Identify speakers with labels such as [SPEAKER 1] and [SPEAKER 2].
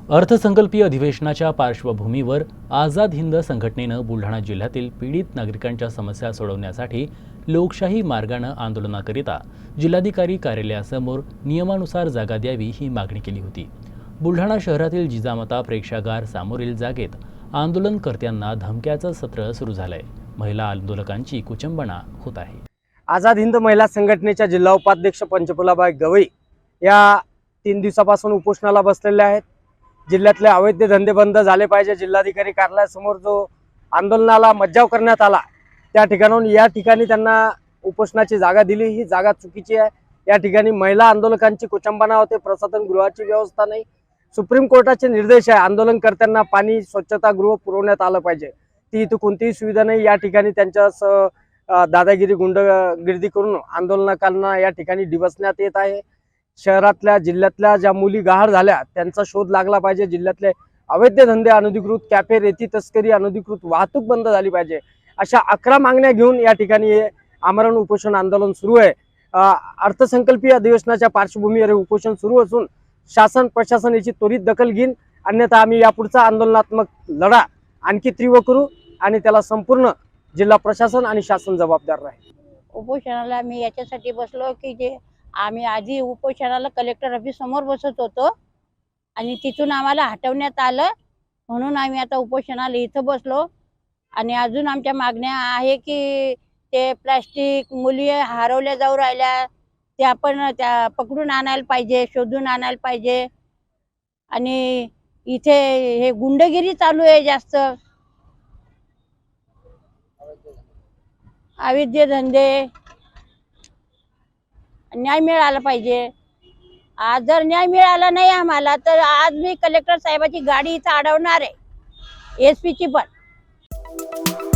[SPEAKER 1] अर्थसंकल्पीय अधिवेशनाच्या पार्श्वभूमीवर आझाद हिंद संघटनेनं बुलढाणा जिल्ह्यातील पीडित नागरिकांच्या समस्या सोडवण्यासाठी लोकशाही मार्गानं आंदोलनाकरिता जिल्हाधिकारी कार्यालयासमोर नियमानुसार जागा द्यावी ही मागणी केली होती। बुलढाणा शहरातील जिजामाता प्रेक्षागार समोरील जागेत आंदोलनकर्त्यांना धमक्याचं सत्र सुरू झालंय। महिला आंदोलकांची कुचंबना होत आहे।
[SPEAKER 2] आझाद हिंद महिला संघटनेच्या जिल्हा उपाध्यक्ष पंचफुलाबाई गवई या 3 दिवसापासून उपोषणाला बसलेल्या आहेत। जिल्ह्यातले अवैध धंदे बंद झाले पाहिजे। जिल्हाधिकारी कार्यालयासमोर जो आंदोलनाला मज्जाव करण्यात आला त्या ठिकाणाहून या ठिकाणी त्यांना उपोषणाची जागा दिली, ही जागा चुकीची आहे। या ठिकाणी महिला आंदोलकांची कुचंबना होते, प्रसाधन गृहाची व्यवस्था नाही। सुप्रीम कोर्टाचे निर्देश आहे, आंदोलनकर्त्यांना पाणी स्वच्छतागृह पुरवण्यात आलं पाहिजे, ती इथं कोणतीही सुविधा नाही। या ठिकाणी त्यांच्या दादागिरी गुंडगिरी करून आंदोलकांना या ठिकाणी डिवचण्यात येत आहे। शहरातल्या जिल्ह्यातल्या ज्या मुली गहाळ झाल्या त्यांचा शोध लागला पाहिजे। जिल्ह्यातले अवैध धंदे, अनधिकृत कॅफे, रेती तस्करी, अनधिकृत वाहतूक बंद झाली पाहिजे, अशा 11 मागण्या घेऊन या ठिकाणी आमरण उपोषण आंदोलन सुरू आहे। अर्थसंकल्पीय अधिवेशनाच्या पार्श्वभूमीवर उपोषण सुरू असून शासन प्रशासन याची त्वरित दखल घेईन, अन्यथा आम्ही यापुढचा आंदोलनात्मक लढा आणखी तीव्र करू आणि त्याला संपूर्ण जिल्हा प्रशासन आणि शासन जबाबदार राहील।
[SPEAKER 3] उपोषणाला मी याच्यासाठी बसलो की जे आम्ही आधी उपोषणाला कलेक्टर ऑफिस समोर बसत होतो आणि तिथून आम्हाला हटवण्यात आलं, म्हणून आम्ही आता उपोषणाला इथं बसलो। आणि अजून आमच्या मागण्या आहे की ते प्लास्टिक मुली हरवल्या जाऊ राहिल्या ते आपण त्या पकडून आणायला पाहिजे, शोधून आणायला पाहिजे। आणि इथे हे गुंडगिरी चालू आहे, जास्त अवैध धंदे, न्याय मिळाला पाहिजे। आज जर न्याय मिळाला नाही आम्हाला तर आज मी कलेक्टर साहेबाची गाडी इथं अडवणार आहे, SP ची पण।